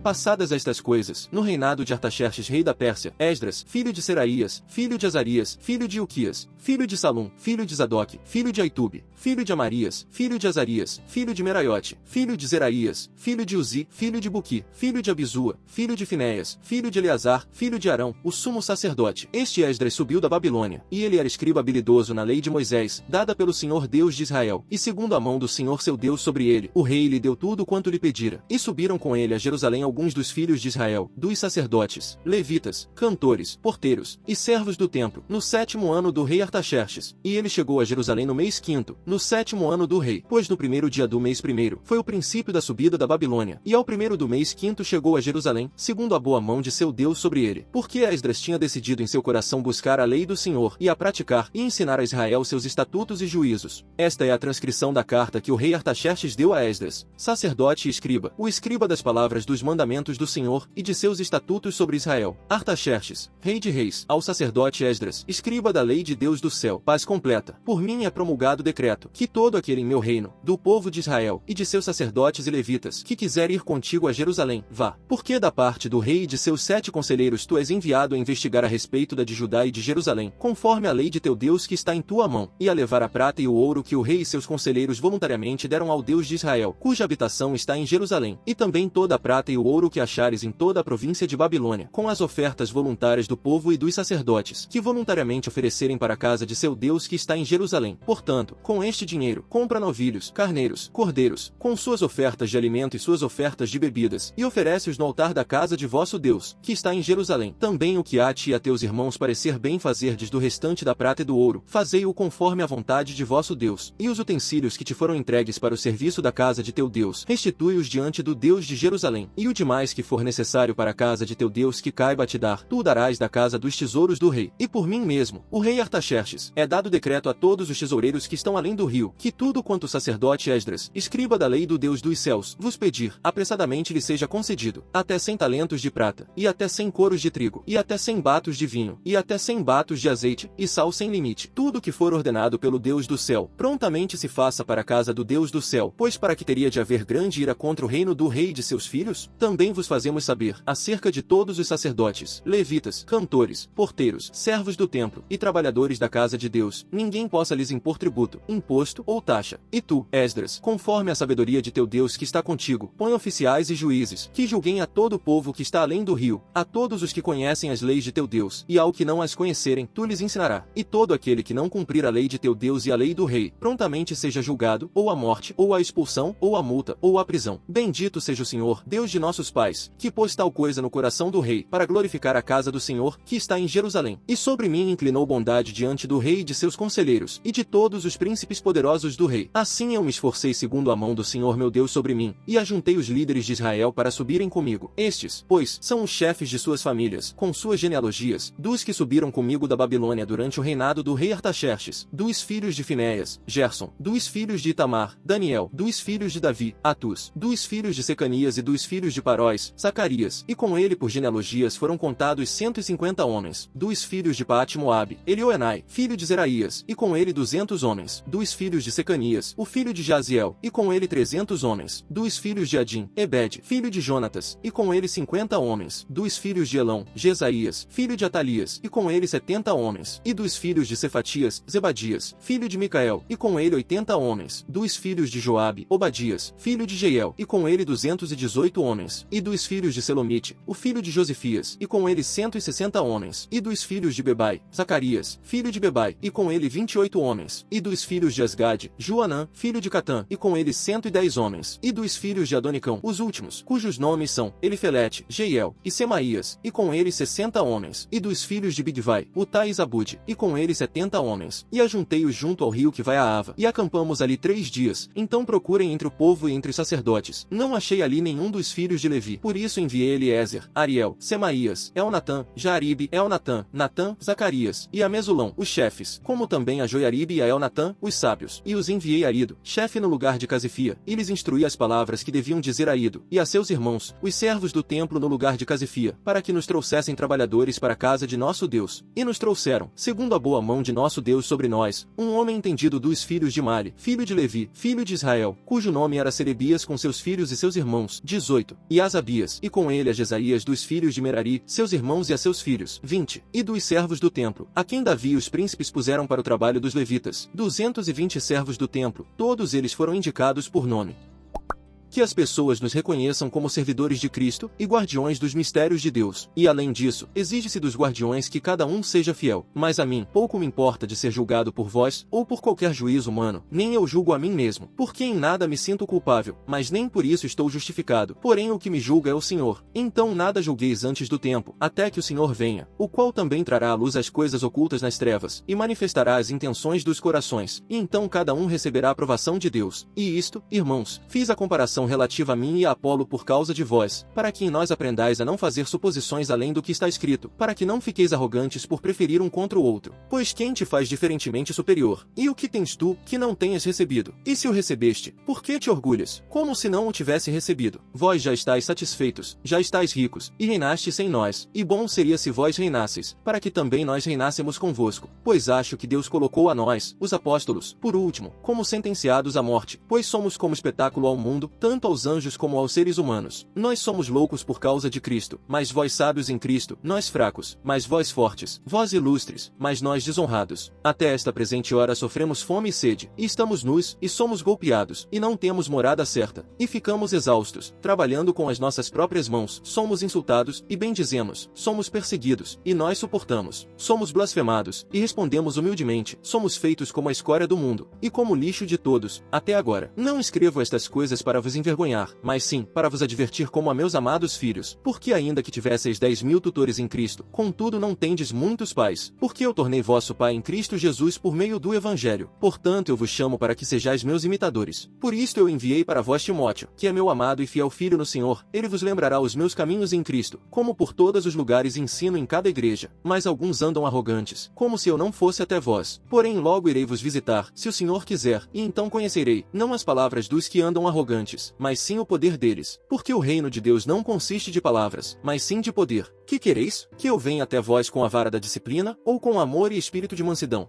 Passadas estas coisas, no reinado de Artaxerxes rei da Pérsia, Esdras, filho de Seraías, filho de Azarias, filho de Ilquias, filho de Salum, filho de Zadok, filho de Aitube, filho de Amarias, filho de Azarias, filho de Meraiote, filho de Zeraías, filho de Uzi, filho de Buqui, filho de Abizua, filho de Finéias, filho de Eleazar, filho de Arão, o sumo sacerdote. Este Esdras subiu da Babilônia, e ele era escriba habilidoso na lei de Moisés, dada pelo Senhor Deus de Israel, e segundo a mão do Senhor seu Deus sobre ele, o rei lhe deu tudo quanto lhe pedira. E subiram com ele a Jerusalém alguns dos filhos de Israel, dos sacerdotes, levitas, cantores, porteiros, e servos do templo, no 7º ano do rei Artaxerxes. E ele chegou a Jerusalém no mês 5º, no 7º ano do rei, pois no primeiro dia do mês 1º, foi o princípio da subida da Babilônia, e ao primeiro do mês 5º chegou a Jerusalém, segundo a boa mão de seu Deus sobre ele. Porque Esdras tinha decidido em seu coração buscar a lei do Senhor, e a praticar, e ensinar a Israel seus estatutos e juízos. Esta é a transcrição da carta que o rei Artaxerxes deu a Esdras, sacerdote e escriba, o escriba das palavras dos mandamentos do Senhor, e de seus estatutos sobre Israel. Artaxerxes, rei de reis, ao sacerdote Esdras, escriba da lei de Deus do céu, paz completa. Por mim é promulgado decreto, que todo aquele em meu reino, do povo de Israel, e de seus sacerdotes e levitas, que quiser ir contigo a Jerusalém, vá. Porque da parte do rei e de seus 7 conselheiros tu és enviado a investigar a respeito da de Judá e de Jerusalém, conforme a lei de teu Deus que está em tua mão, e a levar a prata e o ouro que o rei e seus conselheiros voluntariamente deram ao Deus de Israel, cuja habitação está em Jerusalém, e também toda a prata e o ouro que achares em toda a província de Babilônia, com as ofertas voluntárias do povo e dos sacerdotes, que voluntariamente oferecerem para a casa de seu Deus que está em Jerusalém. Portanto, com este dinheiro, compra novilhos, carneiros, cordeiros, com suas ofertas de alimento e suas ofertas de bebidas, e oferece-os no altar da casa de vosso Deus, que está em Jerusalém. Também o que a ti e a teus irmãos parecer bem fazerdes do restante da prata e do ouro, fazei-o conforme a vontade de vosso Deus. E os utensílios que te foram entregues para o serviço da casa de teu Deus, restitui-os diante do Deus de Jerusalém. E o demais que for necessário para a casa de teu Deus que caiba a te dar, tu darás da casa dos tesouros do rei. E por mim mesmo, o rei Artaxerxes, é dado decreto a todos os tesoureiros que estão além do rio, que tudo quanto o sacerdote Esdras, escriba da lei do Deus dos céus, vos pedir, apressadamente lhe seja concedido, até 100 talentos de prata, e até 100 coros de trigo, e até 100 batos de vinho, e até 100 batos de azeite, e sal sem limite. Tudo que for ordenado pelo Deus do céu, prontamente se faça para a casa do Deus do céu, pois para que teria de haver grande ira contra o reino do rei e de seus filhos? Também vos fazemos saber, acerca de todos os sacerdotes, levitas, cantores, porteiros, servos do templo, e trabalhadores da casa de Deus, ninguém possa lhes impor tributo, imposto ou taxa. E tu, Esdras, conforme a sabedoria de teu Deus que está contigo, põe oficiais e juízes, que julguem a todo o povo que está além do rio, a todos os que conhecem as leis de teu Deus, e ao que não as conhecerem, tu lhes ensinará. E todo aquele que não cumprir a lei de teu Deus e a lei do rei, prontamente seja julgado, ou a morte, ou a expulsão, ou a multa, ou a prisão. Bendito seja o Senhor, Deus de nossos pais, que pôs tal coisa no coração do rei, para glorificar a casa do Senhor, que está em Jerusalém. E sobre mim inclinou bondade diante do rei e de seus conselheiros, e de todos os príncipes poderosos do rei. Assim eu me esforcei segundo a mão do Senhor meu Deus sobre mim, e ajuntei os líderes de Israel para subirem comigo. Estes, pois, são os chefes de suas famílias, com suas genealogias, dos que subiram comigo da Babilônia durante o reinado do rei Artaxerxes, dos filhos de Finéias, Gerson, dos filhos de Itamar, Daniel, dos filhos de Davi, Atus, dos filhos de Secanias e dos filhos de Paróis, Zacarias, e com ele por genealogias foram contados 150 homens, dos filhos de Paate-Moabe, Elioenai, filho de Zeraías, e com ele 200 homens, dos filhos de Secanias, o filho de Jaziel, e com ele 300 homens, dos filhos de Adim, Ebed, filho de Jonatas, e com ele 50 homens, dos filhos de Elão, Jesaías, filho de Atalias, e com ele 70 homens, e dos filhos de Cefatias, Zebadias, filho de Micael, e com ele 80 homens, dos filhos de Joabe, Obadias, filho de Jeiel, e com ele 218 homens, e dos filhos de Selomite, o filho de Josifias, e com ele 160 homens, e dos filhos de Bebai, Zacarias, filho de Bebai, e com ele 28 homens, e dos filhos de Asgade, Joanã, filho de Catã, e com ele 110 homens, e dos filhos de Adonicão, os últimos, cujos nomes são Elifelete, Jeiel, e Semaías, e com ele 60 homens, e dos filhos de Bigvai, Utai e Zabude, e com ele 70 homens, e ajuntei-os junto ao rio que vai a Ava, e acampamos ali 3 dias, então procurem entre o povo e entre os sacerdotes, não achei ali nenhum dos filhos de Levi, por isso enviei Eliezer, Ariel, Semaías, Elnatã, Jaaribe, Elnatã, Natã, Zacarias, e a Mesulão, os chefes, como também a Joiaribe e a Elnatã, os sábios, e os enviei a Ido, chefe no lugar de Casifia, e lhes instruí as palavras que deviam dizer a Ido, e a seus irmãos, os servos do templo no lugar de Casifia, para que nos trouxessem trabalhadores para a casa de nosso Deus. E nos trouxeram, segundo a boa mão de nosso Deus sobre nós, um homem entendido dos filhos de Mali, filho de Levi, filho de Israel, cujo nome era Serebias com seus filhos e seus irmãos, 18. e a Asabias, e com ele a Jesaías dos filhos de Merari, seus irmãos e a seus filhos, 20, e dos servos do templo, a quem Davi e os príncipes puseram para o trabalho dos levitas, 220 servos do templo, todos eles foram indicados por nome. Que as pessoas nos reconheçam como servidores de Cristo e guardiões dos mistérios de Deus. E além disso, exige-se dos guardiões que cada um seja fiel. Mas a mim, pouco me importa de ser julgado por vós, ou por qualquer juízo humano, nem eu julgo a mim mesmo, porque em nada me sinto culpável, mas nem por isso estou justificado. Porém o que me julga é o Senhor. Então nada julgueis antes do tempo, até que o Senhor venha, o qual também trará à luz as coisas ocultas nas trevas, e manifestará as intenções dos corações, e então cada um receberá a aprovação de Deus. E isto, irmãos, fiz a comparação relativa a mim e a Apolo por causa de vós, para que em nós aprendais a não fazer suposições além do que está escrito, para que não fiqueis arrogantes por preferir um contra o outro. Pois quem te faz diferentemente superior? E o que tens tu, que não tenhas recebido? E se o recebeste, por que te orgulhas? Como se não o tivesse recebido? Vós já estáis satisfeitos, já estáis ricos, e reinastes sem nós, e bom seria se vós reinasseis, para que também nós reinássemos convosco. Pois acho que Deus colocou a nós, os apóstolos, por último, como sentenciados à morte, pois somos como espetáculo ao mundo, tanto aos anjos como aos seres humanos. Nós somos loucos por causa de Cristo, mas vós sábios em Cristo, nós fracos, mas vós fortes, vós ilustres, mas nós desonrados. Até esta presente hora sofremos fome e sede, e estamos nus, e somos golpeados, e não temos morada certa, e ficamos exaustos, trabalhando com as nossas próprias mãos, somos insultados, e bendizemos, somos perseguidos, e nós suportamos, somos blasfemados, e respondemos humildemente, somos feitos como a escória do mundo, e como lixo de todos, até agora. Não escrevo estas coisas para vos envergonhar, mas sim, para vos advertir como a meus amados filhos, porque ainda que tivesseis 10.000 tutores em Cristo, contudo não tendes muitos pais, porque eu tornei vosso Pai em Cristo Jesus por meio do Evangelho. Portanto eu vos chamo para que sejais meus imitadores. Por isto eu enviei para vós Timóteo, que é meu amado e fiel filho no Senhor, ele vos lembrará os meus caminhos em Cristo, como por todos os lugares ensino em cada igreja. Mas alguns andam arrogantes, como se eu não fosse até vós. Porém logo irei vos visitar, se o Senhor quiser, e então conhecerei, não as palavras dos que andam arrogantes, mas sim o poder deles, porque o reino de Deus não consiste de palavras, mas sim de poder. Que quereis? Que eu venha até vós com a vara da disciplina, ou com amor e espírito de mansidão?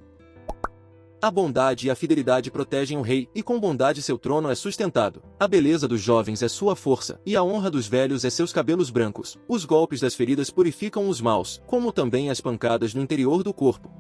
A bondade e a fidelidade protegem o rei, e com bondade seu trono é sustentado. A beleza dos jovens é sua força, e a honra dos velhos é seus cabelos brancos. Os golpes das feridas purificam os maus, como também as pancadas no interior do corpo.